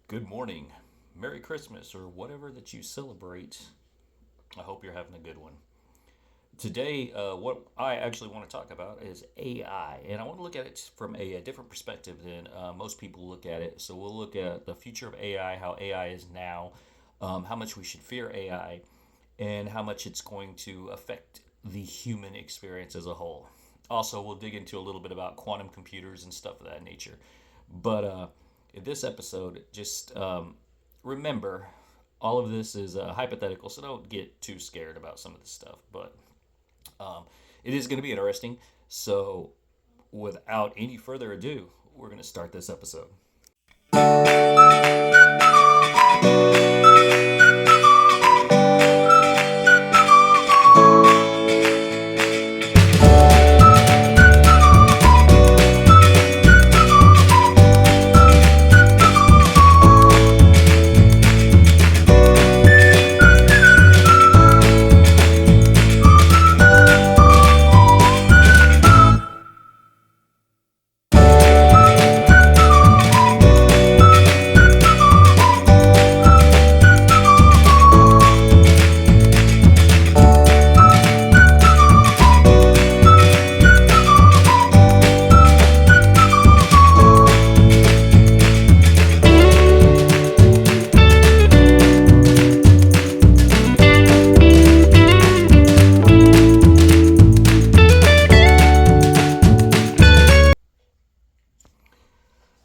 Good morning, Merry Christmas, or whatever that you celebrate. I hope you're having a good one. Today, what I actually want to talk about is AI, and I want to look at it from a different perspective than most people look at it. So, we'll look at the future of AI, how AI is now, how much we should fear AI, and how much it's going to affect the human experience as a whole. Also, we'll dig into a little bit about quantum computers and stuff of that nature. But in this episode, just remember all of this is hypothetical, so don't get too scared about some of this stuff. But um, it is going to be interesting. So, without any further ado, we're going to start this episode.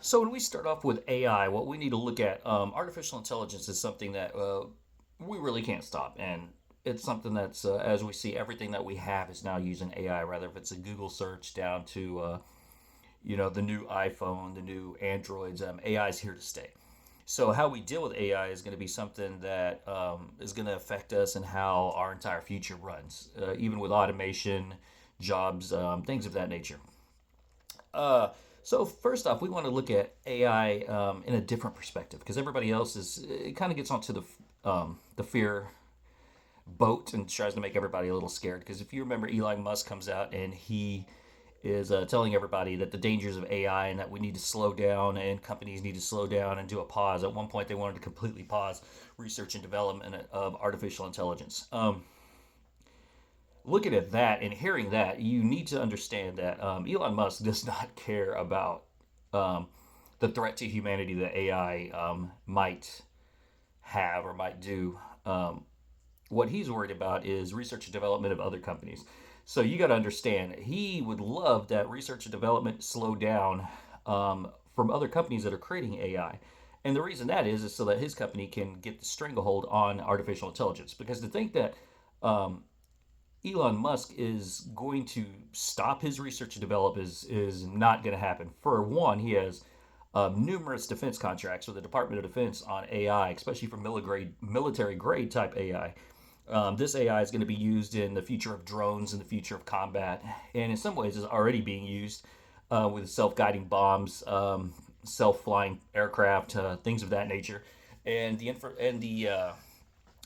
So, when we start off with AI, what we need to look at, artificial intelligence is something that we really can't stop. And it's something that's, as we see, everything that we have is now using AI, rather if it's a Google search down to, the new iPhone, the new Androids. AI is here to stay. So, how we deal with AI is going to be something that is going to affect us and how our entire future runs, even with automation, jobs, things of that nature. Uh, so first off, we want to look at AI in a different perspective because everybody else is it kind of gets onto the fear boat and tries to make everybody a little scared. Because if you remember, Elon Musk comes out and he is telling everybody that the dangers of AI and that we need to slow down and companies need to slow down and do a pause. At one point, they wanted to completely pause research and development of artificial intelligence. Looking at that and hearing that, you need to understand that Elon Musk does not care about um, the threat to humanity that AI might have or might do. What he's worried about is research and development of other companies. So you got to understand, he would love that research and development slow down from other companies that are creating AI. And the reason that is so that his company can get the stranglehold on artificial intelligence. Because to think that Elon Musk is going to stop his research and develop is not going to happen. For one, he has numerous defense contracts with the Department of Defense on AI, especially for military grade type AI. This AI is going to be used in the future of drones and the future of combat, and in some ways is already being used with self-guiding bombs, self-flying aircraft, things of that nature, and the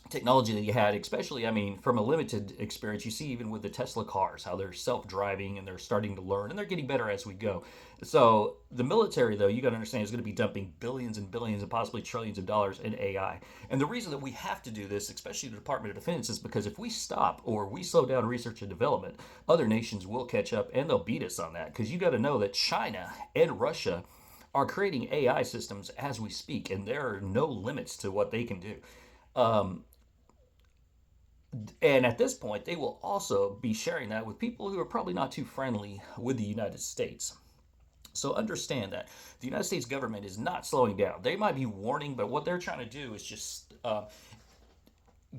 technology that you had, especially, I mean, from a limited experience, you see even with the Tesla cars, how they're self driving and they're starting to learn and they're getting better as we go. So, the military, though, you got to understand, is going to be dumping billions and billions and possibly trillions of dollars in AI. And the reason that we have to do this, especially the Department of Defense, is because if we stop or we slow down research and development, other nations will catch up and they'll beat us on that. Because you got to know that China and Russia are creating AI systems as we speak, and there are no limits to what they can do. Um, and at this point, they will also be sharing that with people who are probably not too friendly with the United States. So understand that the United States government is not slowing down. They might be warning, but what they're trying to do is just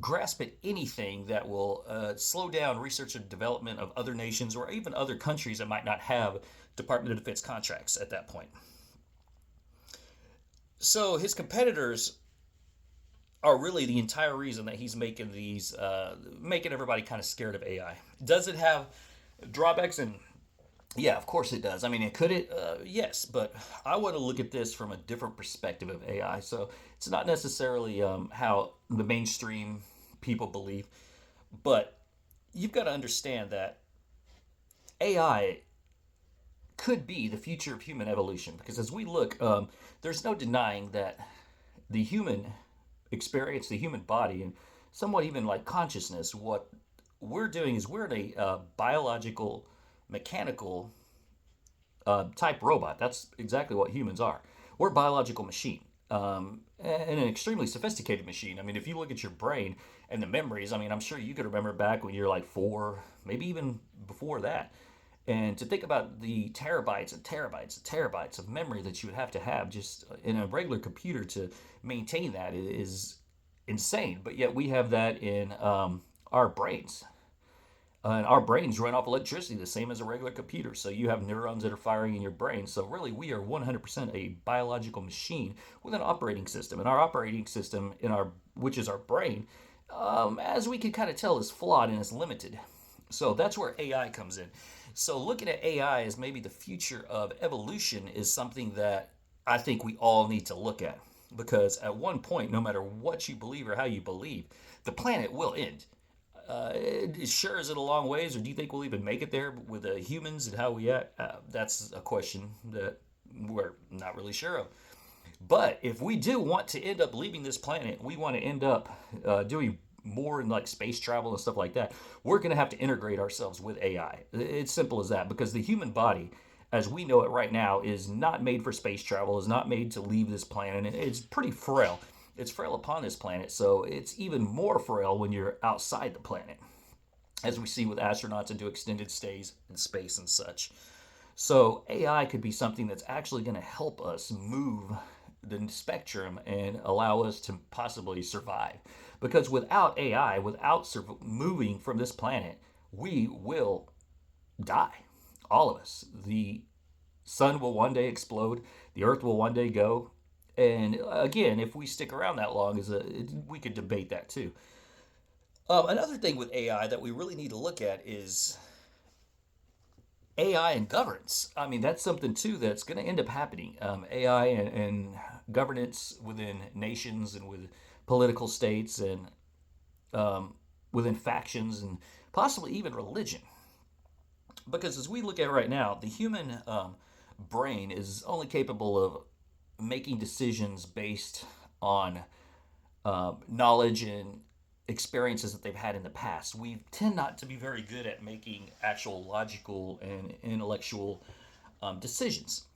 grasp at anything that will slow down research and development of other nations or even other countries that might not have Department of Defense contracts at that point. So his competitors are really the entire reason that he's making making everybody kind of scared of AI. Does it have drawbacks? And yeah, of course it does. I mean, could it? Yes, but I want to look at this from a different perspective of AI. So it's not necessarily how the mainstream people believe, but you've got to understand that AI could be the future of human evolution because as we look, there's no denying that the human experience, the human body, and somewhat even like consciousness, what we're doing is we're in a biological, mechanical type robot. That's exactly what humans are. We're a biological machine, and an extremely sophisticated machine. I mean, if you look at your brain and the memories, I mean, I'm sure you could remember back when you're like 4, maybe even before that. And to think about the terabytes and terabytes and terabytes of memory that you would have to have just in a regular computer to maintain that is insane. But yet we have that in our brains. And our brains run off electricity the same as a regular computer. So you have neurons that are firing in your brain. So really, we are 100% a biological machine with an operating system. And our operating system, which is our brain, as we can kind of tell, is flawed and is limited. So that's where AI comes in. So looking at AI as maybe the future of evolution is something that I think we all need to look at. Because at one point, no matter what you believe or how you believe, the planet will end. Sure, is it a long ways, or do you think we'll even make it there with the humans and how we act? That's a question that we're not really sure of. But if we do want to end up leaving this planet, we want to end up doing more in like space travel and stuff like that, we're going to have to integrate ourselves with AI. It's simple as that because the human body, as we know it right now, is not made for space travel, is not made to leave this planet. It's pretty frail. It's frail upon this planet, so it's even more frail when you're outside the planet, as we see with astronauts and do extended stays in space and such. So AI could be something that's actually going to help us move the spectrum and allow us to possibly survive. Because without AI, without moving from this planet, we will die. All of us. The sun will one day explode. The earth will one day go. And again, if we stick around that long, we could debate that too. Another thing with AI that we really need to look at is AI and governance. I mean, that's something too that's going to end up happening. AI and governance within nations and with political states and within factions and possibly even religion. Because as we look at it right now, the human brain is only capable of making decisions based on knowledge and experiences that they've had in the past. We tend not to be very good at making actual logical and intellectual decisions.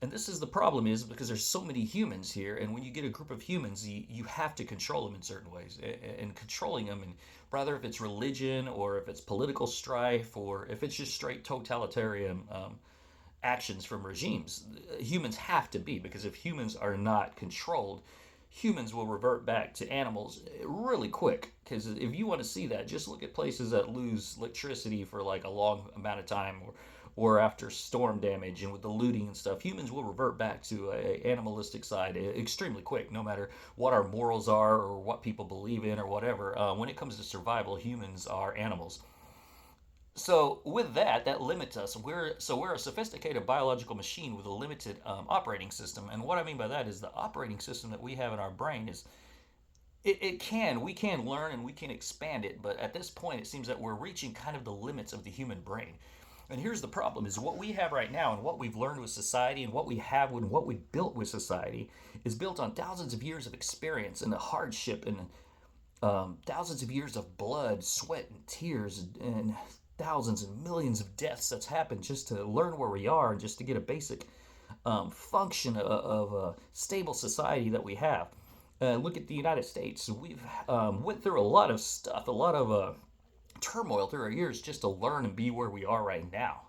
And this is the problem is because there's so many humans here, and when you get a group of humans, you have to control them in certain ways. And controlling them, and rather if it's religion or if it's political strife or if it's just straight totalitarian actions from regimes, humans have to be, because if humans are not controlled, humans will revert back to animals really quick. Because if you want to see that, just look at places that lose electricity for like a long amount of time, or after storm damage and with the looting and stuff, humans will revert back to a animalistic side extremely quick, no matter what our morals are or what people believe in or whatever. When it comes to survival, humans are animals. So with that, that limits us. We're a sophisticated biological machine with a limited operating system. And what I mean by that is the operating system that we have in our brain is we can learn and we can expand it, but at this point it seems that we're reaching kind of the limits of the human brain. And here's the problem is what we have right now and what we've learned with society and what we have and what we built with society is built on thousands of years of experience and the hardship and thousands of years of blood, sweat, and tears, and thousands and millions of deaths that's happened just to learn where we are and just to get a basic function of a stable society that we have. Look at the United States. We've went through a lot of stuff, a lot of turmoil through our years just to learn and be where we are right now.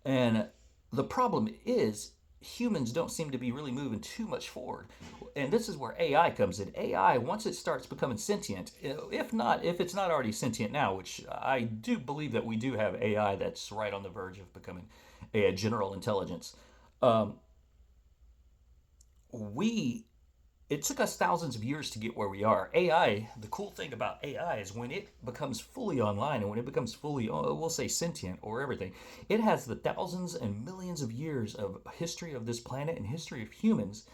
And the problem is humans don't seem to be really moving too much forward. And this is where AI comes in. AI, once it starts becoming sentient, if it's not already sentient now, which I do believe that we do have AI that's right on the verge of becoming a general intelligence. Um, we it took us thousands of years to get where we are. AI, the cool thing about AI is when it becomes fully online and when it becomes fully, we'll say sentient or everything, it has the thousands and millions of years of history of this planet and history of humans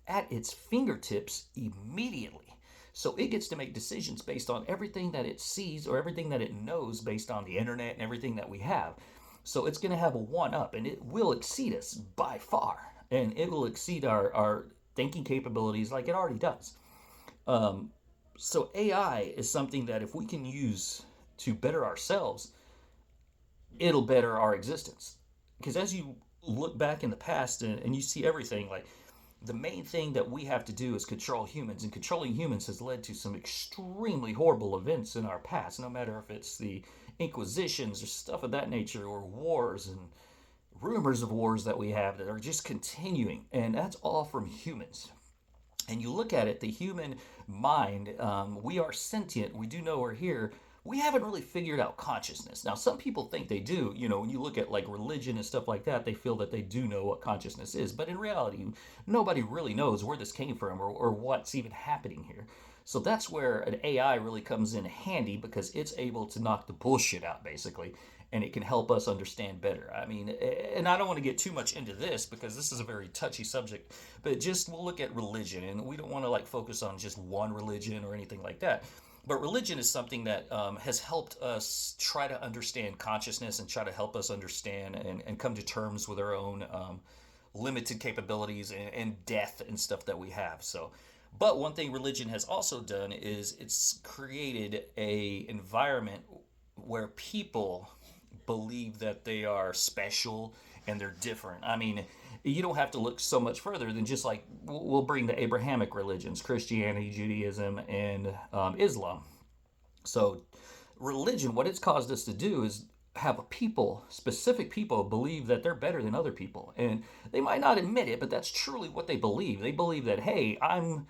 at its fingertips immediately. So it gets to make decisions based on everything that it sees or everything that it knows based on the internet and everything that we have. So it's going to have a one up and it will exceed us by far. And it will exceed our thinking capabilities like it already does. Um, so AI is something that if we can use to better ourselves, it'll better our existence. Because as you look back in the past and you see everything, like the main thing that we have to do is control humans, and controlling humans has led to some extremely horrible events in our past, no matter if it's the inquisitions or stuff of that nature, or wars and rumors of wars that we have that are just continuing, and that's all from humans. And you look at it, the human mind, we are sentient, we do know we're here. We haven't really figured out consciousness. Now, some people think they do. When you look at like religion and stuff like that, they feel that they do know what consciousness is. But in reality, nobody really knows where this came from, or what's even happening here. So that's where an AI really comes in handy, because it's able to knock the bullshit out, basically, and it can help us understand better. I mean, and I don't want to get too much into this because this is a very touchy subject, but just we'll look at religion, and we don't want to like focus on just one religion or anything like that. But religion is something that has helped us try to understand consciousness and try to help us understand and come to terms with our own limited capabilities and death and stuff that we have. So, but one thing religion has also done is it's created a environment where people believe that they are special and they're different. I mean, you don't have to look so much further than just like we'll bring the Abrahamic religions, Christianity, Judaism, and Islam. So, religion, what it's caused us to do is have people, specific people, believe that they're better than other people. And they might not admit it, but that's truly what they believe. They believe that, hey, I'm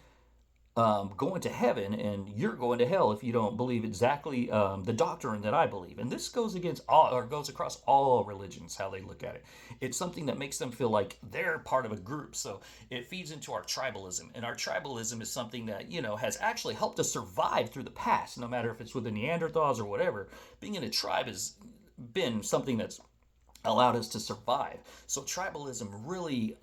going to heaven and you're going to hell if you don't believe exactly the doctrine that I believe. And this goes against all, or goes across all religions, how they look at it. It's something that makes them feel like they're part of a group. So it feeds into our tribalism. And our tribalism is something that, has actually helped us survive through the past, no matter if it's with the Neanderthals or whatever. Being in a tribe has been something that's allowed us to survive. So tribalism really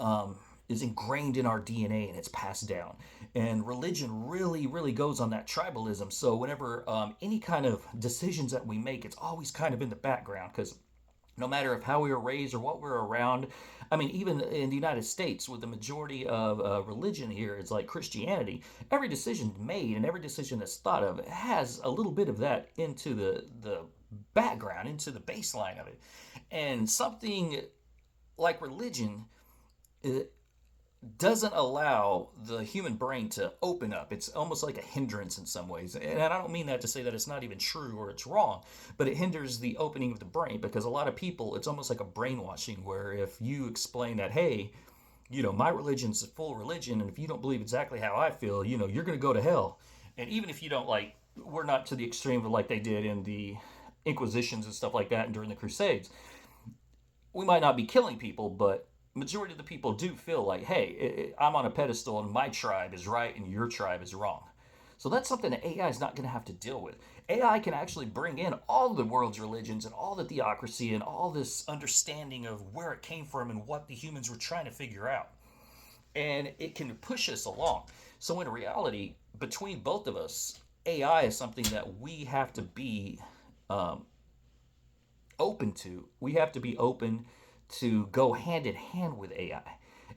is ingrained in our DNA, and it's passed down. And religion really, really goes on that tribalism. So whenever any kind of decisions that we make, it's always kind of in the background, because no matter of how we were raised or what we're around. I mean, even in the United States, with the majority of religion here, it's like Christianity. Every decision made and every decision that's thought of has a little bit of that into the background, into the baseline of it. And something like religion, it doesn't allow the human brain to open up. It's almost like a hindrance in some ways. And I don't mean that to say that it's not even true or it's wrong, but it hinders the opening of the brain, because a lot of people, it's almost like a brainwashing, where if you explain that, hey, my religion's a full religion, and if you don't believe exactly how I feel, you're going to go to hell. And even if you don't, like, we're not to the extreme of like they did in the Inquisitions and stuff like that and during the Crusades. We might not be killing people, but majority of the people do feel like, hey, I'm on a pedestal and my tribe is right and your tribe is wrong. So that's something that AI is not going to have to deal with. AI can actually bring in all the world's religions and all the theocracy and all this understanding of where it came from and what the humans were trying to figure out. And it can push us along. So in reality, between both of us, AI is something that we have to be um, open to. We have to be open to go hand in hand with AI.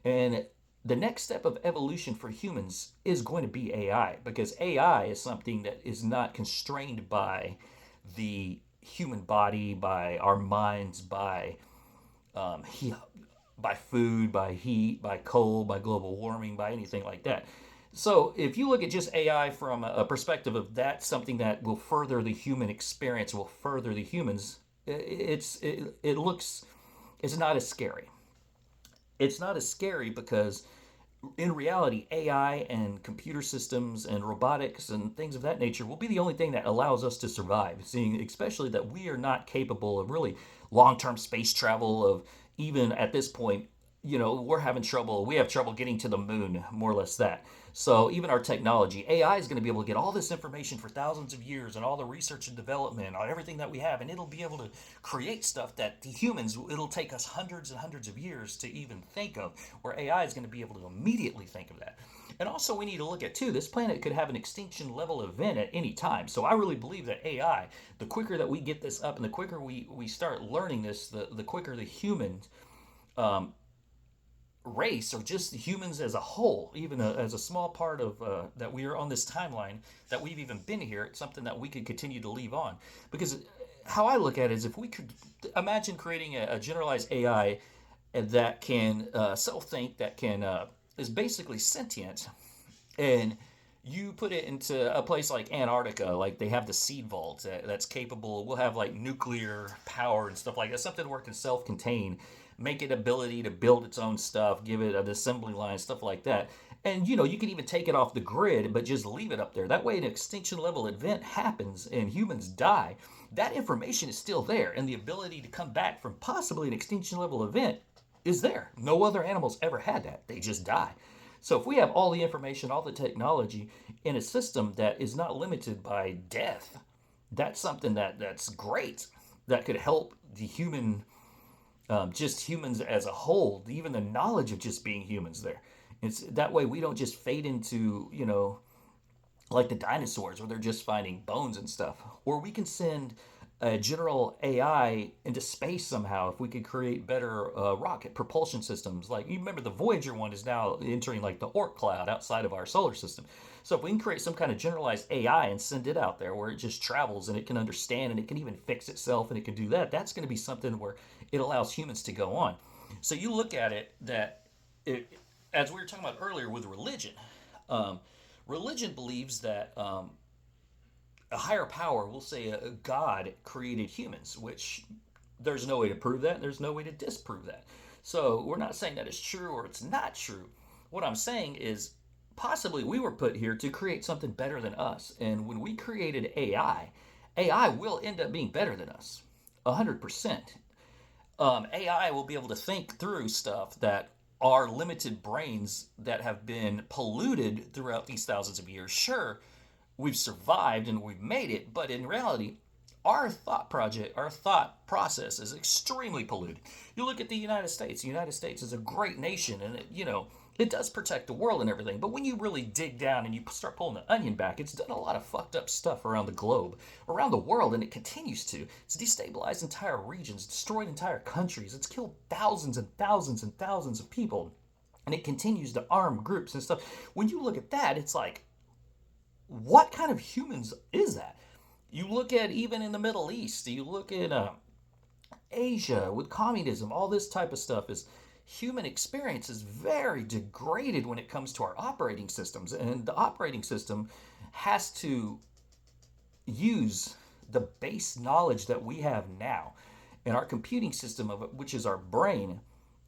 And the next step of evolution for humans is going to be AI, because AI is something that is not constrained by the human body, by our minds, he, by food, by heat, by cold, by global warming, by anything like that. So if you look at just AI from a perspective of that, something that will further the human experience, will further the humans, it looks, it's not as scary. It's not as scary because in reality, AI and computer systems and robotics and things of that nature will be the only thing that allows us to survive. Seeing, especially that we are not capable of really long-term space travel. Of even at this point, we're having trouble. We have trouble getting to the moon, more or less that. So even our technology, AI is going to be able to get all this information for thousands of years and all the research and development on everything that we have, and it'll be able to create stuff that the humans, it'll take us hundreds and hundreds of years to even think of, where AI is going to be able to immediately think of that. And also we need to look at too, this planet could have an extinction level event at any time. So I really believe that AI, the quicker that we get this up and the quicker we start learning this, the quicker the humans um, race or just humans as a whole, even as a small part of that we are on this timeline, that we've even been here, it's something that we could continue to leave on. Because how I look at it is if we could imagine creating a generalized AI that can self-think, that can is basically sentient, and you put it into a place like Antarctica, like they have the seed vault that's capable. We'll have like nuclear power and stuff like that, something where it can self-contain, make it ability to build its own stuff, give it an assembly line, stuff like that. And you can even take it off the grid, but just leave it up there. That way, an extinction level event happens and humans die. That information is still there, and the ability to come back from possibly an extinction level event is there. No other animals ever had that. They just die. So if we have all the information, all the technology in a system that is not limited by death, that's something that's great. That could help the human, just humans as a whole, even the knowledge of just being humans there. It's that way we don't just fade into, like the dinosaurs where they're just finding bones and stuff. Or we can send a general AI into space somehow if we could create better rocket propulsion systems. Like you remember the Voyager one is now entering like the Oort cloud outside of our solar system. So if we can create some kind of generalized AI and send it out there where it just travels and it can understand and it can even fix itself and it can do that, that's going to be something where it allows humans to go on. So you look at it that it, as we were talking about earlier with religion, um, religion believes that a higher power, we'll say a God, created humans, which there's no way to prove that, and there's no way to disprove that. So we're not saying that it's true or it's not true. What I'm saying is possibly we were put here to create something better than us. And when we created AI will end up being better than us, 100%. AI will be able to think through stuff that our limited brains that have been polluted throughout these thousands of years. Sure, we've survived and we've made it, but in reality, our thought process is extremely polluted. You look at the United States. The United States is a great nation, and it does protect the world and everything. But when you really dig down and you start pulling the onion back, it's done a lot of fucked up stuff around the globe, around the world, and it continues to. It's destabilized entire regions, destroyed entire countries. It's killed thousands and thousands and thousands of people, and it continues to arm groups and stuff. When you look at that, it's like, what kind of humans is that? You look at even in the Middle East, you look at Asia with communism, all this type of stuff is human experience is very degraded when it comes to our operating systems. And the operating system has to use the base knowledge that we have now. And our computing system of it, which is our brain,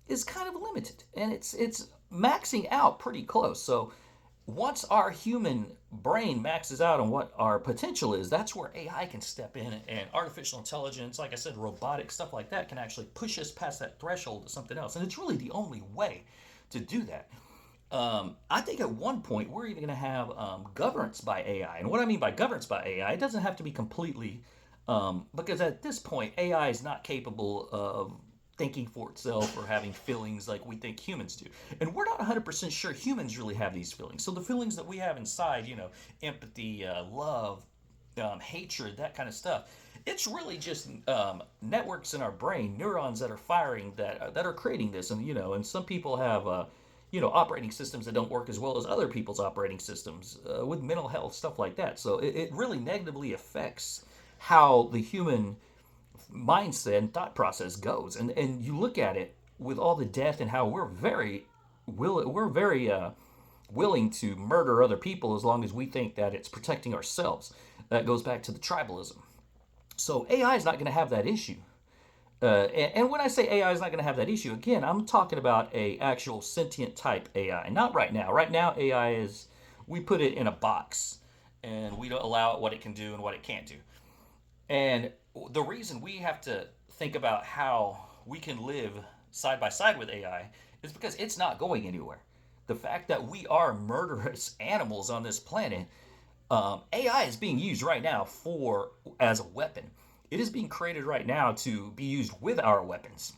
is kind of limited. And it's maxing out pretty close. So once our human brain maxes out on what our potential is, that's where AI can step in and artificial intelligence, like I said, robotics, stuff like that can actually push us past that threshold to something else. And it's really the only way to do that. I think at one point we're even going to have governance by AI. And what I mean by governance by AI, it doesn't have to be completely, because at this point, AI is not capable of thinking for itself or having feelings like we think humans do. And we're not 100% sure humans really have these feelings. So the feelings that we have inside, empathy, love, hatred, that kind of stuff, it's really just networks in our brain, neurons that are firing that are creating this. And some people have operating systems that don't work as well as other people's operating systems with mental health, stuff like that. So it really negatively affects how the human mindset and thought process goes. And you look at it with all the death and how we're very willing to murder other people as long as we think that it's protecting ourselves. That goes back to the tribalism. So AI is not going to have that issue. And when I say AI is not going to have that issue, again, I'm talking about a actual sentient type AI. Not right now. Right now, AI is, we put it in a box and we don't allow it what it can do and what it can't do. And the reason we have to think about how we can live side by side with AI is because it's not going anywhere. The fact that we are murderous animals on this planet, AI is being used right now as a weapon. It is being created right now to be used with our weapons.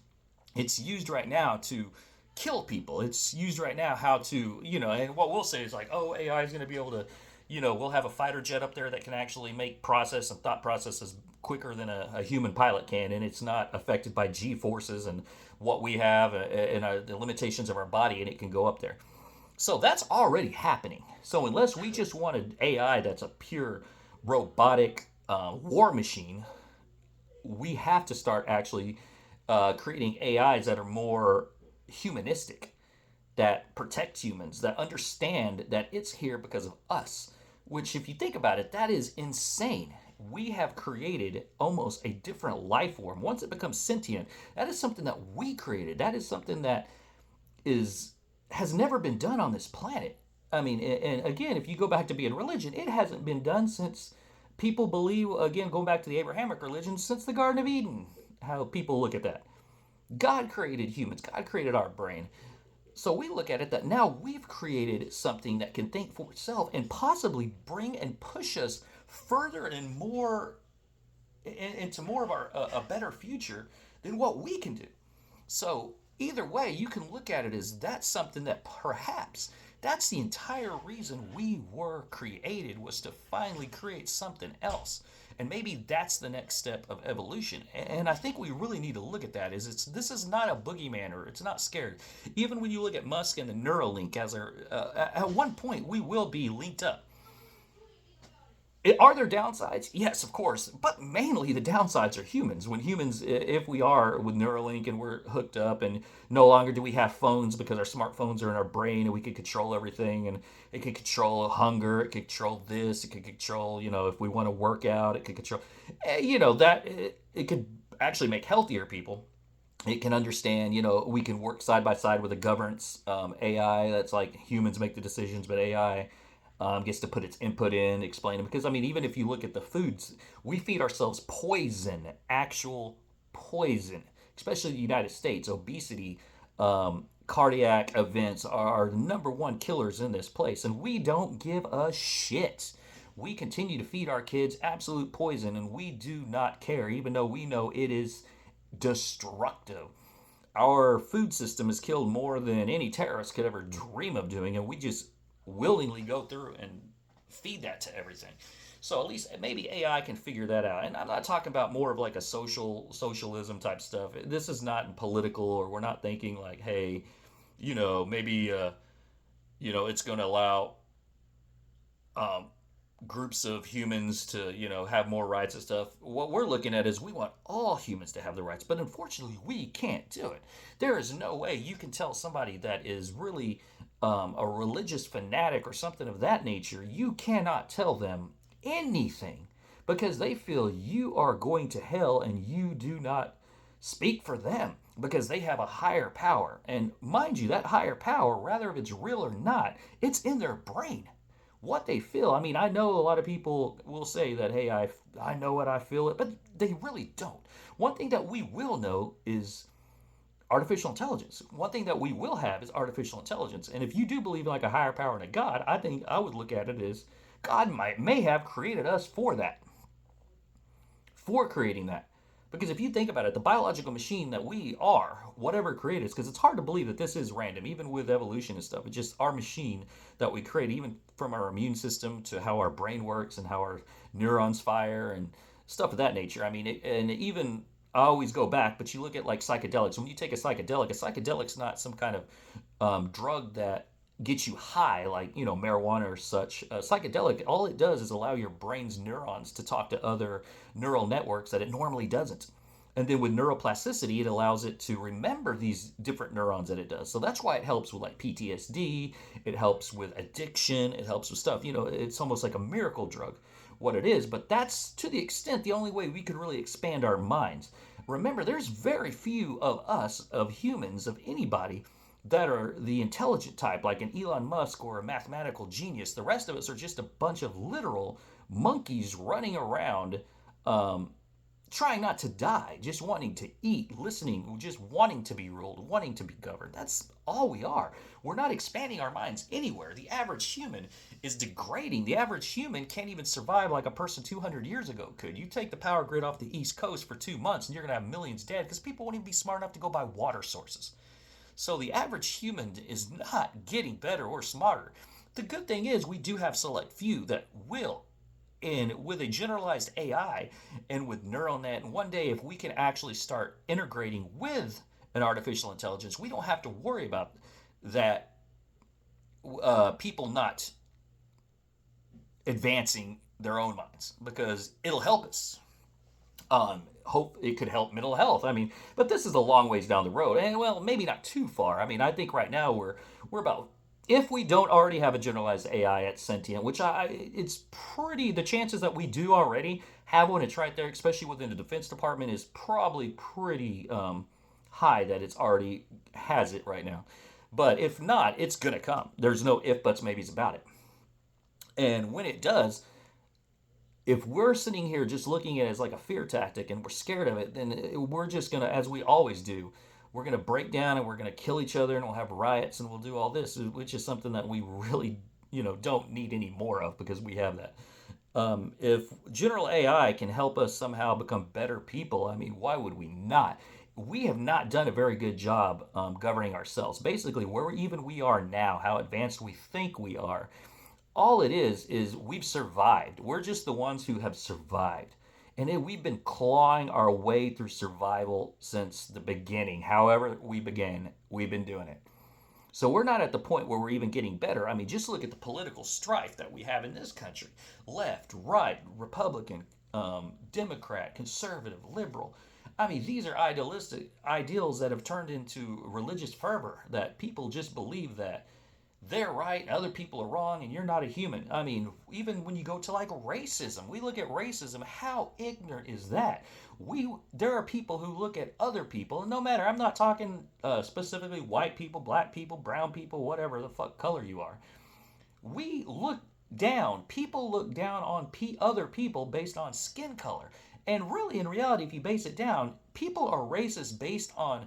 It's used right now to kill people. It's used right now how to, and what we'll say is like, oh, AI is going to be able to we'll have a fighter jet up there that can actually make process and thought processes quicker than a human pilot can, and it's not affected by G forces and what we have and the limitations of our body, and it can go up there. So that's already happening. So unless we just wanted AI that's a pure robotic war machine, we have to start actually creating AIs that are more humanistic, that protect humans, that understand that it's here because of us. Which, if you think about it, that is insane. We have created almost a different life form. Once it becomes sentient, that is something that we created. That is something that is has never been done on this planet. I mean, and again, if you go back to being religion, it hasn't been done since people believe, again, going back to the Abrahamic religion, since the Garden of Eden. How people look at that. God created humans, God created our brain. So we look at it that now we've created something that can think for itself and possibly bring and push us further and more into more of a better future than what we can do. So either way, you can look at it as that's something that perhaps that's the entire reason we were created, was to finally create something else. And maybe that's the next step of evolution. And I think we really need to look at that. Is it's this is not a boogeyman, or it's not scared. Even when you look at Musk and the Neuralink, as at one point we will be linked up. Are there downsides? Yes, of course, but mainly the downsides are humans. When humans, if we are with Neuralink and we're hooked up, and no longer do we have phones because our smartphones are in our brain and we can control everything, and it can control hunger, it can control this, it can control, if we want to work out, it can control, that it could actually make healthier people. It can understand, we can work side by side with a governance AI that's like humans make the decisions, but AI gets to put its input in, explain them. Because, I mean, even if you look at the foods, we feed ourselves poison, actual poison, especially in the United States. Obesity, cardiac events are the number one killers in this place, and we don't give a shit. We continue to feed our kids absolute poison, and we do not care, even though we know it is destructive. Our food system has killed more than any terrorist could ever dream of doing, and we just willingly go through and feed that to everything. So at least maybe AI can figure that out. And I'm not talking about more of like a socialism type stuff. This is not political, or we're not thinking like, hey, maybe it's going to allow um, groups of humans to have more rights and stuff. What we're looking at is we want all humans to have the rights, but unfortunately we can't do it. There is no way you can tell somebody that is really a religious fanatic or something of that nature, you cannot tell them anything, because they feel you are going to hell and you do not speak for them, because they have a higher power. And mind you, that higher power, rather if it's real or not, it's in their brain, what they feel. I mean, I know a lot of people will say that, hey, I know what I feel it, but they really don't. One thing that we will know is artificial intelligence. One thing that we will have is artificial intelligence. And if you do believe in like a higher power and a God, I think I would look at it as God may have created us for that, for creating that. Because if you think about it, the biological machine that we are, whatever created us, because it's hard to believe that this is random, even with evolution and stuff. It's just our machine that we create, even from our immune system to how our brain works and how our neurons fire and stuff of that nature. I mean, and even I always go back, but you look at like psychedelics. When you take a psychedelic's not some kind of drug that gets you high, like marijuana or such. Psychedelic, all it does is allow your brain's neurons to talk to other neural networks that it normally doesn't. And then with neuroplasticity, it allows it to remember these different neurons that it does. So that's why it helps with like PTSD. It helps with addiction. It helps with stuff. It's almost like a miracle drug, what it is. But that's to the extent the only way we could really expand our minds. Remember, there's very few of us, of humans, of anybody, that are the intelligent type, like an Elon Musk or a mathematical genius. The rest of us are just a bunch of literal monkeys running around, trying not to die, just wanting to eat, listening, just wanting to be ruled, wanting to be governed. That's all we are. We're not expanding our minds anywhere. The average human is degrading. The average human can't even survive like a person 200 years ago could. You take the power grid off the East Coast for 2 months and you're going to have millions dead because people won't even be smart enough to go buy water sources. So the average human is not getting better or smarter. the good thing is we do have select few that will. And with a generalized AI and with neural net, and one day if we can actually start integrating with an artificial intelligence, we don't have to worry about that people not advancing their own minds because it'll help us. Hope it could help mental health. I mean, but this is a long ways down the road, and well, maybe not too far. I mean, I think right now we're about, if we don't already have a generalized AI at sentient, which it's pretty, the chances that we do already have one, it's right there, especially within the Defense Department, is probably pretty high that it's already has it right now. But if not, it's gonna come. There's no if buts maybes about it. And when it does, if we're sitting here just looking at it as like a fear tactic and we're scared of it, then we're just going to, as we always do, we're going to break down and we're going to kill each other and we'll have riots and we'll do all this, which is something that we really, don't need any more of because we have that. If general AI can help us somehow become better people, I mean, why would we not? We have not done a very good job governing ourselves. Basically, where even we are now, how advanced we think we are, all it is we've survived. We're just the ones who have survived. And we've been clawing our way through survival since the beginning. However, we began, we've been doing it. So we're not at the point where we're even getting better. I mean, just look at the political strife that we have in this country: left, right, Republican, Democrat, conservative, liberal. I mean, these are idealistic ideals that have turned into religious fervor, that people just believe that they're right and other people are wrong and you're not a human. I mean, even when you go to like racism, we look at racism, how ignorant is that? There are people who look at other people, and no matter, I'm not talking specifically white people, black people, brown people, whatever the fuck color you are. We look down, people look down on other people based on skin color. And really, in reality, if you base it down, people are racist based on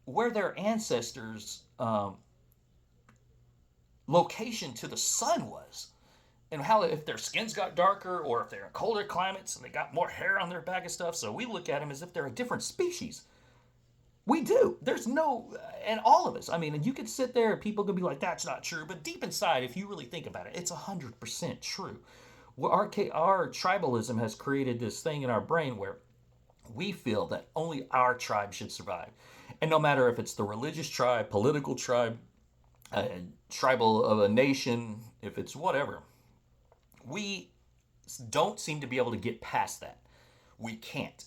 where their ancestors location to the sun was, and how if their skins got darker or if they're in colder climates and they got more hair on their back and stuff. So we look at them as if they're a different species. We do. There's no, and all of us. I mean, you could sit there and people could be like, "That's not true," but deep inside, if you really think about it, it's 100% true. Well, our tribalism has created this thing in our brain where we feel that only our tribe should survive, and no matter if it's the religious tribe, political tribe, tribal of a nation, if it's whatever, we don't seem to be able to get past that. We can't.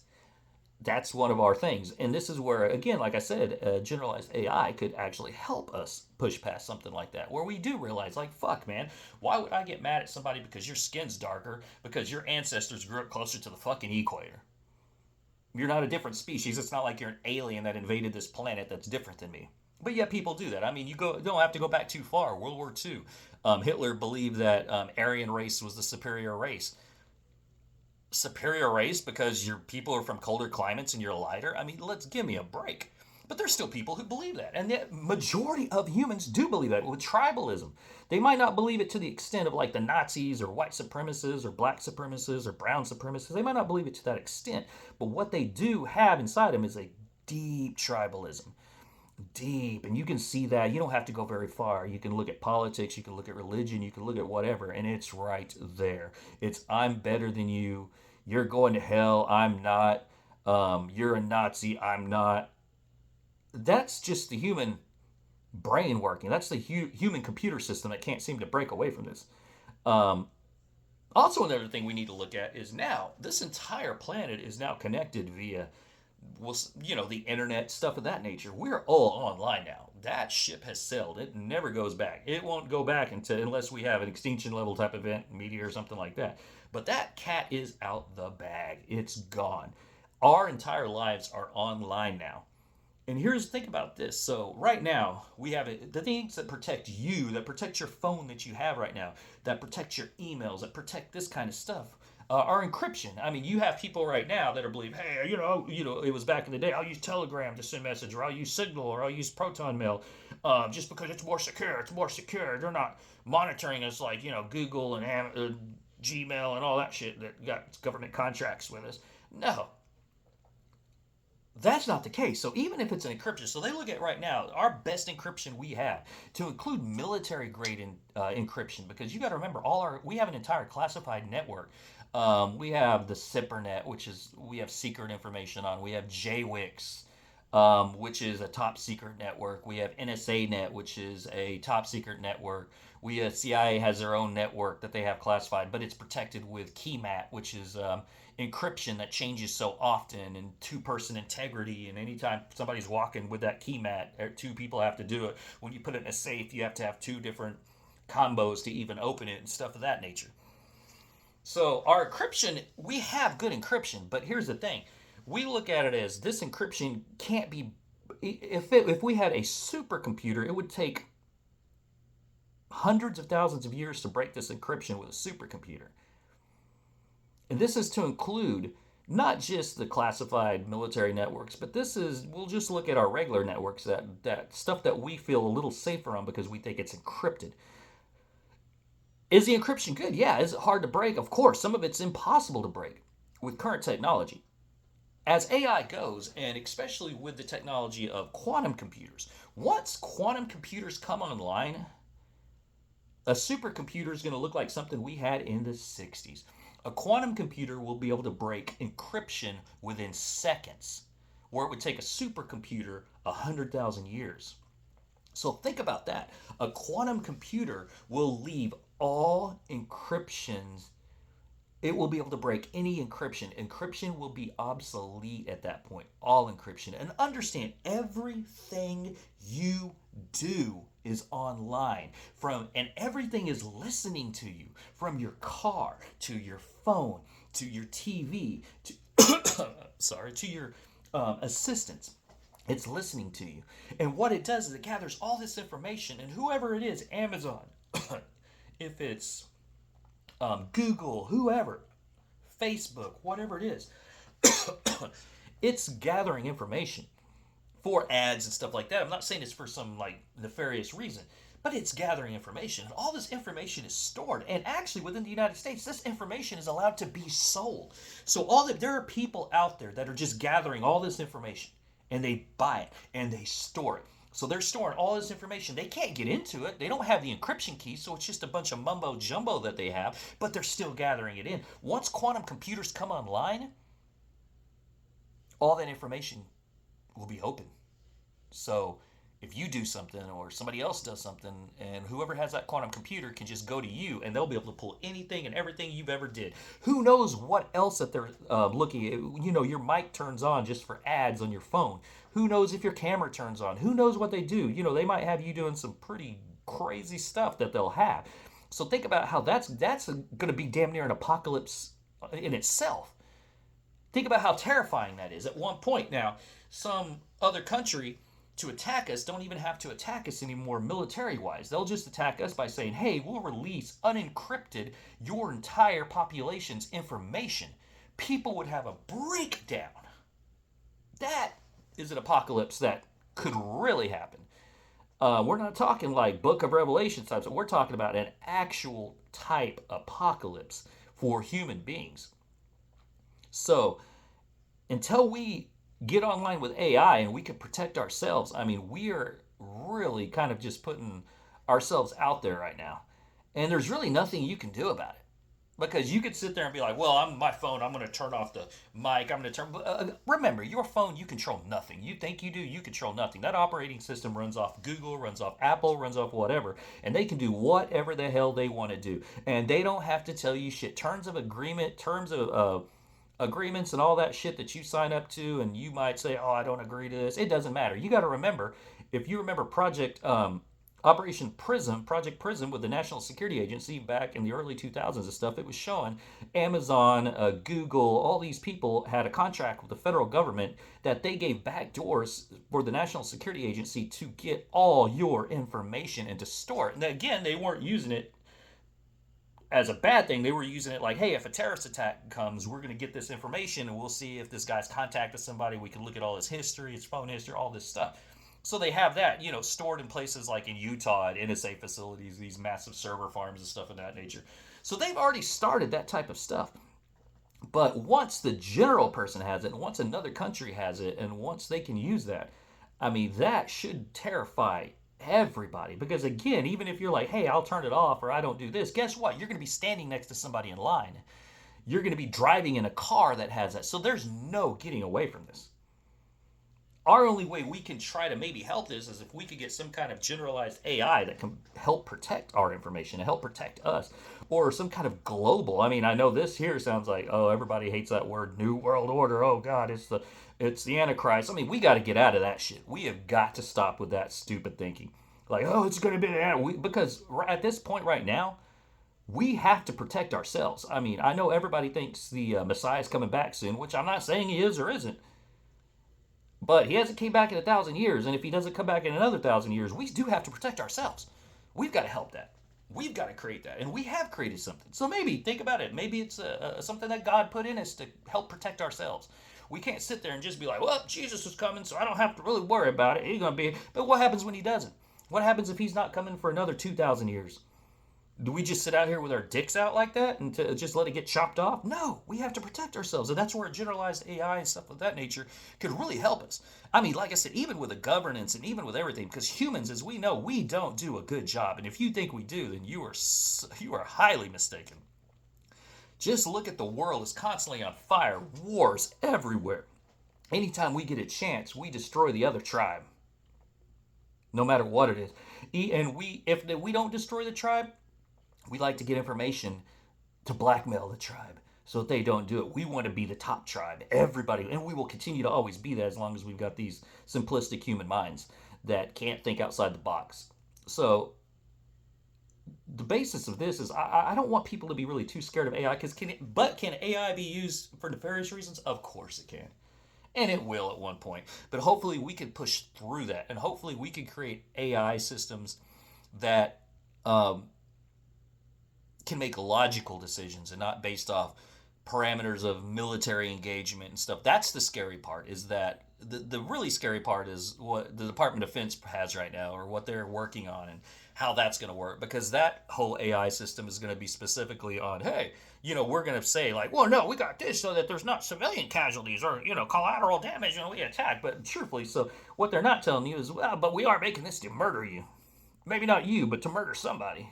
That's one of our things. And this is where, again, like I said, generalized AI could actually help us push past something like that, where we do realize, like, fuck, man, why would I get mad at somebody because your skin's darker, because your ancestors grew up closer to the fucking equator? You're not a different species. It's not like you're an alien that invaded this planet that's different than me. But yet people do that. I mean, don't have to go back too far. World War II, Hitler believed that Aryan race was the superior race. Superior race because your people are from colder climates and you're lighter. I mean, let's give me a break. But there's still people who believe that, and the majority of humans do believe that with tribalism. They might not believe it to the extent of like the Nazis or white supremacists or black supremacists or brown supremacists. They might not believe it to that extent, but what they do have inside them is a deep tribalism. Deep, and you can see that. You don't have to go very far. You can look at politics, you can look at religion, you can look at whatever, and it's right there. It's I'm better than you, you're going to hell, I'm not, you're a Nazi, I'm not. That's just the human brain working. That's the human computer system that can't seem to break away from this. um, Also, another thing we need to look at is now this entire planet is now connected via, well, the internet, stuff of that nature. We're all online now. That ship has sailed. It never goes back. It won't go back unless we have an extinction level type event, meteor or something like that. But that cat is out the bag. It's gone. Our entire lives are online now. And here's the thing about this. So right now we have the things that protect you, that protect your phone that you have right now, that protect your emails, that protect this kind of stuff. Are encryption. I mean, you have people right now that are believe, hey, it was back in the day. I'll use Telegram to send message, or I'll use Signal, or I'll use Proton Mail, just because it's more secure. It's more secure. They're not monitoring us like Google and Gmail and all that shit that got government contracts with us. No, That's not the case. So even if it's an encryption, so they look at right now our best encryption we have to include military grade encryption, because you got to remember we have an entire classified network. We have the CIPRNet, which is we have secret information on. We have JWIX, which is a top secret network. We have NSA Net, which is a top secret network. CIA has their own network that they have classified, but it's protected with KeyMat, which is encryption that changes so often, and two-person integrity. And anytime somebody's walking with that KeyMat, two people have to do it. When you put it in a safe, you have to have two different combos to even open it and stuff of that nature. So our encryption, we have good encryption, but here's the thing: we look at it as this encryption can't be. If we had a supercomputer, it would take hundreds of thousands of years to break this encryption with a supercomputer. And this is to include not just the classified military networks, but we'll just look at our regular networks, that stuff that we feel a little safer on because we think it's encrypted. Is the encryption good? Yeah. Is it hard to break? Of course. Some of it's impossible to break with current technology. As AI goes, and especially with the technology of quantum computers, once quantum computers come online, a supercomputer is going to look like something we had in the 60s. A quantum computer will be able to break encryption within seconds, where it would take a supercomputer 100,000 years. So think about that. A quantum computer will leave all encryptions. It will be able to break any encryption. Encryption will be obsolete at that point. All encryption. And understand, everything you do is online, and everything is listening to you, from your car to your phone to your TV to your assistants. It's listening to you. And what it does is it gathers all this information, and whoever it is, Amazon, if it's Google, whoever, Facebook, whatever it is, it's gathering information for ads and stuff like that. I'm not saying it's for some like nefarious reason, but it's gathering information. And all this information is stored. And actually, within the United States, this information is allowed to be sold. So there are people out there that are just gathering all this information, and they buy it and they store it. So they're storing all this information. They can't get into it. They don't have the encryption key, so it's just a bunch of mumbo jumbo that they have, but they're still gathering it in. Once quantum computers come online, all that information will be open. So if you do something or somebody else does something, and whoever has that quantum computer can just go to you, and they'll be able to pull anything and everything you've ever did. Who knows what else that they're looking at? Your mic turns on just for ads on your phone. Who knows if your camera turns on? Who knows what they do? They might have you doing some pretty crazy stuff that they'll have. So think about how that's going to be damn near an apocalypse in itself. Think about how terrifying that is. At one point now, some other country to attack us don't even have to attack us anymore military wise. They'll just attack us by saying, hey, we'll release unencrypted your entire population's information. People would have a breakdown. That is an apocalypse that could really happen. We're not talking like Book of Revelation types. We're talking about an actual type apocalypse for human beings. So until we get online with AI and we can protect ourselves, I mean, we are really kind of just putting ourselves out there right now. And there's really nothing you can do about it. Because you could sit there and be like, well, I'm my phone, I'm going to turn off the mic, I'm going to turn. Remember, your phone, you control nothing. You think you do, you control nothing. That operating system runs off Google, runs off Apple, runs off whatever. And they can do whatever the hell they want to do. And they don't have to tell you shit. Terms of agreements and all that shit that you sign up to, and you might say, oh, I don't agree to this. It doesn't matter. You got to remember, if you remember Project Prism with the National Security Agency back in the early 2000s and stuff, it was showing Amazon, Google, all these people had a contract with the federal government that they gave back doors for the National Security Agency to get all your information and to store it. And again, they weren't using it as a bad thing. They were using it like, hey, if a terrorist attack comes, we're going to get this information and we'll see if this guy's contacted somebody. We can look at all his history, his phone history, all this stuff. So they have that, stored in places like in Utah at NSA facilities, these massive server farms and stuff of that nature. So they've already started that type of stuff. But once the general person has it, and once another country has it, and once they can use that, I mean, that should terrify everybody. Because again, even if you're like, hey, I'll turn it off or I don't do this, guess what? You're going to be standing next to somebody in line. You're going to be driving in a car that has that. So there's no getting away from this. Our only way we can try to maybe help this is if we could get some kind of generalized AI that can help protect our information and help protect us, or some kind of global. I mean, I know this here sounds like, oh, everybody hates that word, new world order. Oh God, it's the Antichrist. I mean, we got to get out of that shit. We have got to stop with that stupid thinking. Like, oh, it's going to be because at this point right now, we have to protect ourselves. I mean, I know everybody thinks the Messiah is coming back soon, which I'm not saying he is or isn't. But he hasn't came back in 1,000 years, and if he doesn't come back in another 1,000 years, we do have to protect ourselves. We've got to help that. We've got to create that, and we have created something. So maybe think about it. Maybe it's something that God put in us to help protect ourselves. We can't sit there and just be like, "Well, Jesus is coming, so I don't have to really worry about it. He's gonna be." But what happens when he doesn't? What happens if he's not coming for another 2,000 years? Do we just sit out here with our dicks out like that and to just let it get chopped off? No, we have to protect ourselves. And that's where generalized AI and stuff of that nature could really help us. I mean, like I said, even with the governance and even with everything, because humans, as we know, we don't do a good job. And if you think we do, then you are highly mistaken. Just look at the world; it's constantly on fire, wars everywhere. Anytime we get a chance, we destroy the other tribe, no matter what it is. And if we don't destroy the tribe, we like to get information to blackmail the tribe so that they don't do it. We want to be the top tribe, everybody, and we will continue to always be that as long as we've got these simplistic human minds that can't think outside the box. So the basis of this is I don't want people to be really too scared of AI because can AI be used for nefarious reasons? Of course it can. And it will at one point. But hopefully we can push through that. And hopefully we can create AI systems that can make logical decisions and not based off parameters of military engagement and stuff. That's the scary part, is that the really scary part is what the Department of Defense has right now, or what they're working on, and how that's going to work, because that whole AI system is going to be specifically on, hey, we're going to say like, well, no, we got this so that there's not civilian casualties or collateral damage when we attack. But truthfully, so what they're not telling you is, well, but we are making this to murder you. Maybe not you, but to murder somebody.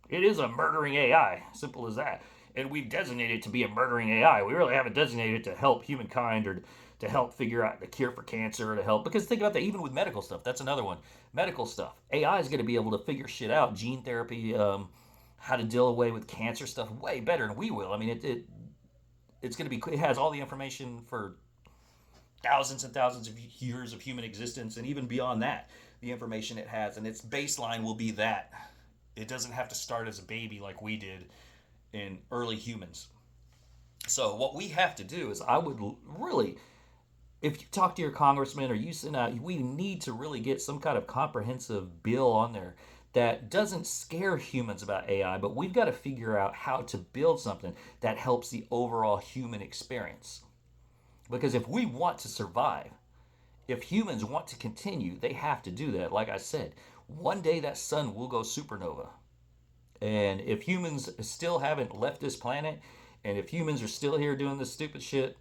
It is a murdering AI. Simple as that. And we've designated it to be a murdering AI. We really haven't designated it to help humankind or to help figure out the cure for cancer or to help. Because think about that, even with medical stuff, that's another one. Medical stuff. AI is going to be able to figure shit out. Gene therapy, how to deal away with cancer stuff way better than we will. I mean, it's going to be, it has all the information for thousands and thousands of years of human existence, and even beyond that, the information it has. And its baseline will be that. It doesn't have to start as a baby like we did in early humans. So what we have to do is, I would really, if you talk to your congressman or you send out, we need to really get some kind of comprehensive bill on there that doesn't scare humans about AI, but we've got to figure out how to build something that helps the overall human experience. Because if we want to survive, if humans want to continue, they have to do that. Like I said, one day that sun will go supernova. And if humans still haven't left this planet, and if humans are still here doing this stupid shit,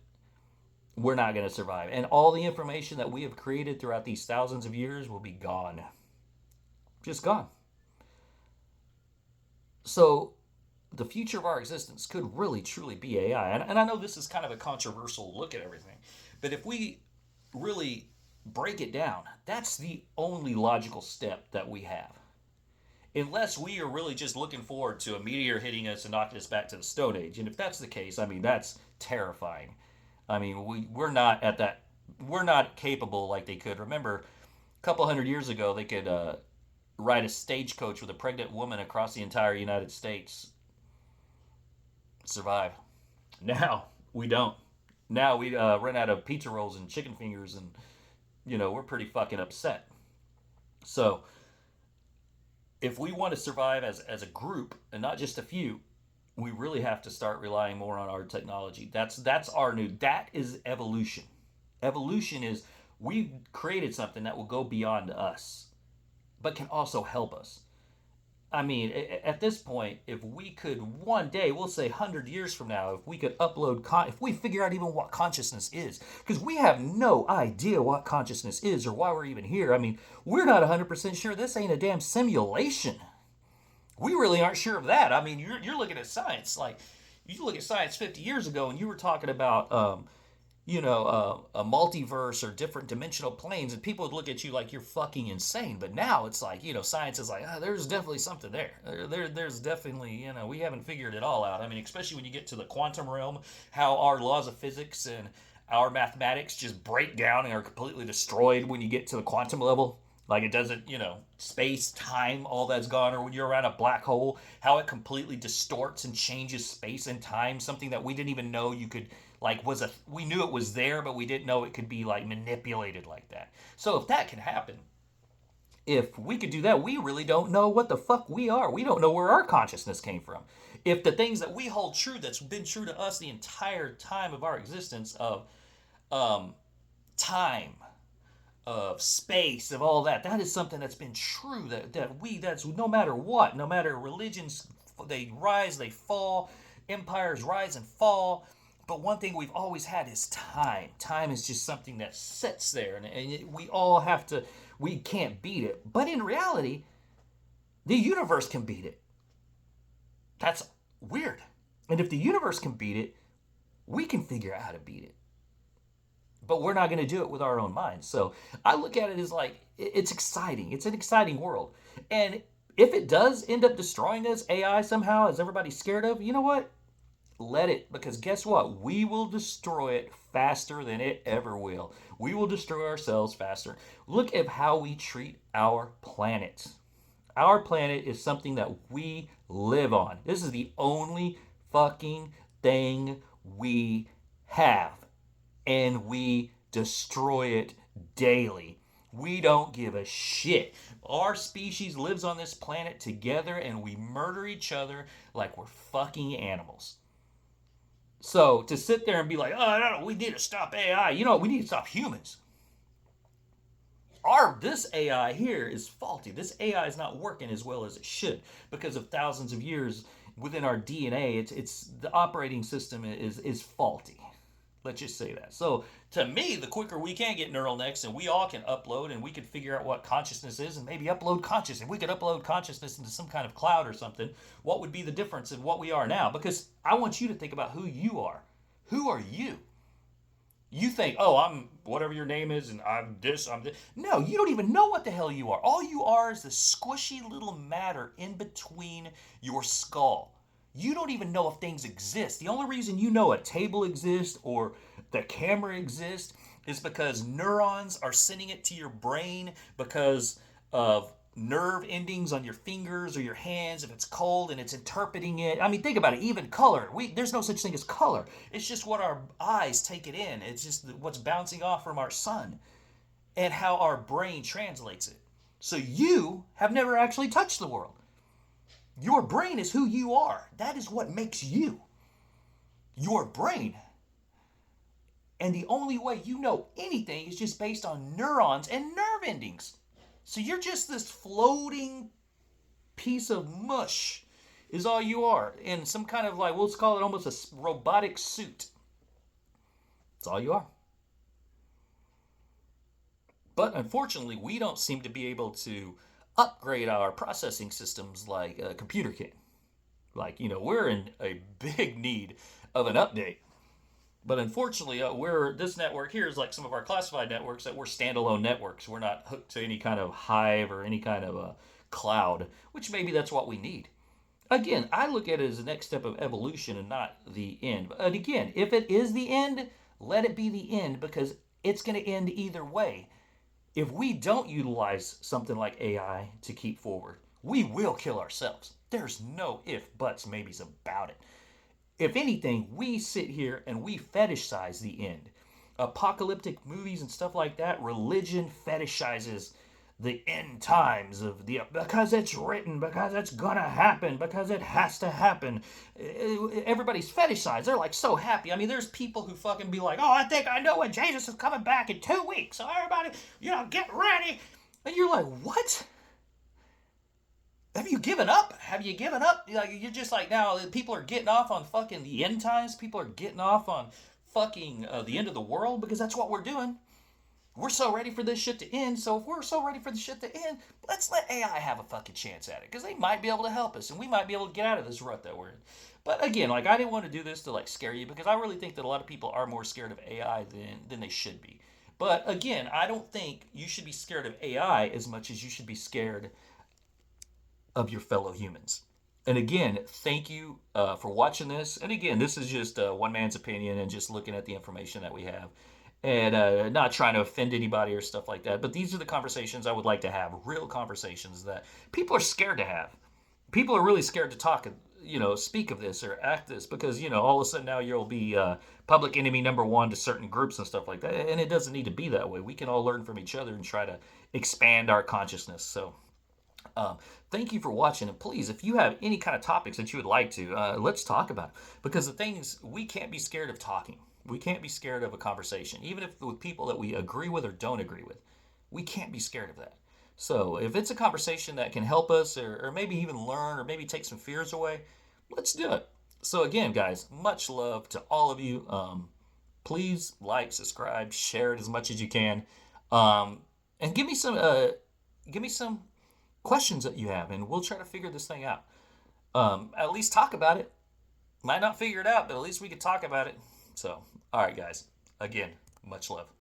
we're not going to survive. And all the information that we have created throughout these thousands of years will be gone. Just gone. So the future of our existence could really truly be AI. And I know this is kind of a controversial look at everything, but if we really break it down, that's the only logical step that we have. Unless we are really just looking forward to a meteor hitting us and knocking us back to the Stone Age. And if that's the case, I mean, that's terrifying. I mean, we're not at that, we're not capable like they could. Remember, a couple hundred years ago, they could ride a stagecoach with a pregnant woman across the entire United States, survive. Now, we don't. Now we run out of pizza rolls and chicken fingers, and, we're pretty fucking upset. So, if we want to survive as a group and not just a few, we really have to start relying more on our technology. That is evolution. Evolution is, we've created something that will go beyond us, but can also help us. I mean, at this point, if we could one day, we'll say 100 years from now, if we could if we figure out even what consciousness is, because we have no idea what consciousness is or why we're even here. I mean, we're not 100% sure this ain't a damn simulation. We really aren't sure of that. I mean, you're looking at science. Like, you look at science 50 years ago and you were talking about, a multiverse or different dimensional planes, and people would look at you like you're fucking insane. But now it's like, science is like, there's definitely something there. There's definitely, we haven't figured it all out. I mean, especially when you get to the quantum realm, how our laws of physics and our mathematics just break down and are completely destroyed when you get to the quantum level. Like, it doesn't, space, time, all that's gone. Or when you're around a black hole, how it completely distorts and changes space and time, something that we didn't even know you could, like, we knew it was there, but we didn't know it could be, like, manipulated like that. So if that can happen, if we could do that, we really don't know what the fuck we are. We don't know where our consciousness came from. If the things that we hold true, that's been true to us the entire time of our existence, of time, of space, of all that. That is something that's been true. That's no matter what, no matter religions, they rise, they fall, empires rise and fall. But one thing we've always had is time. Time is just something that sits there, and we all have to. We can't beat it. But in reality, the universe can beat it. That's weird. And if the universe can beat it, we can figure out how to beat it, but we're not going to do it with our own minds. So I look at it as like, it's exciting. It's an exciting world. And if it does end up destroying us, AI somehow, as everybody's scared of, you know what? Let it, because guess what? We will destroy it faster than it ever will. We will destroy ourselves faster. Look at how we treat our planet. Our planet is something that we live on. This is the only fucking thing we have, and we destroy it daily. We don't give a shit. Our species lives on this planet together, and we murder each other like we're fucking animals. So to sit there and be like, oh, no, we need to stop AI. We need to stop humans. This AI here is faulty. This AI is not working as well as it should because of thousands of years within our DNA. It's the operating system is faulty. Let's just say that. So to me, the quicker we can get neural nets and we all can upload and we can figure out what consciousness is and maybe upload consciousness. If we could upload consciousness into some kind of cloud or something, what would be the difference in what we are now? Because I want you to think about who you are. Who are you? You think, oh, I'm whatever your name is and I'm this, I'm this. No, you don't even know what the hell you are. All you are is the squishy little matter in between your skull. You don't even know if things exist. The only reason you know a table exists or the camera exists is because neurons are sending it to your brain because of nerve endings on your fingers or your hands if it's cold and it's interpreting it. I mean, think about it. Even color. There's no such thing as color. It's just what our eyes take it in. It's just what's bouncing off from our sun and how our brain translates it. So you have never actually touched the world. Your brain is who you are. That is what makes you. Your brain. And the only way you know anything is just based on neurons and nerve endings. So you're just this floating piece of mush is all you are. In some kind of, like, let's call it almost a robotic suit. That's all you are. But unfortunately, we don't seem to be able to upgrade our processing systems like a computer can. Like, we're in a big need of an update. But unfortunately, this network here is like some of our classified networks that we're standalone networks. We're not hooked to any kind of hive or any kind of a cloud, which maybe that's what we need. Again, I look at it as the next step of evolution and not the end. But again, if it is the end, let it be the end because it's going to end either way. If we don't utilize something like AI to keep forward, we will kill ourselves. There's no if, buts, maybes about it. If anything, we sit here and we fetishize the end. Apocalyptic movies and stuff like that, religion fetishizes the end times of because it's written, because it's gonna happen, because it has to happen. Everybody's fetishized. They're like so happy. I mean, there's people who fucking be like, oh, I think I know when Jesus is coming back in 2 weeks. So everybody, get ready. And you're like, what? have you given up? Have you given up? Like, you're just like, now people are getting off on fucking the end times. People are getting off on fucking the end of the world because that's what we're doing. We're so ready for this shit to end. So if we're so ready for the shit to end, let's let AI have a fucking chance at it because they might be able to help us and we might be able to get out of this rut that we're in. But again, like, I didn't want to do this to like scare you because I really think that a lot of people are more scared of AI than they should be. But again, I don't think you should be scared of AI as much as you should be scared of your fellow humans. And again, thank you for watching this. And again, this is just one man's opinion and just looking at the information that we have and not trying to offend anybody or stuff like that. But these are the conversations I would like to have, real conversations that people are scared to have. People are really scared to talk, speak of this or act this because, all of a sudden now you'll be public enemy number one to certain groups and stuff like that. And it doesn't need to be that way. We can all learn from each other and try to expand our consciousness. So um, thank you for watching, and please, if you have any kind of topics that you would like to, let's talk about it. Because the thing is, we can't be scared of talking. We can't be scared of a conversation, even if with people that we agree with or don't agree with. We can't be scared of that. So if it's a conversation that can help us, or maybe even learn, or maybe take some fears away, let's do it. So again, guys, much love to all of you. Please like, subscribe, share it as much as you can, and give me some questions that you have, and we'll try to figure this thing out. At least talk about it. Might not figure it out, but at least we could talk about it. So, all right, guys. Again, much love.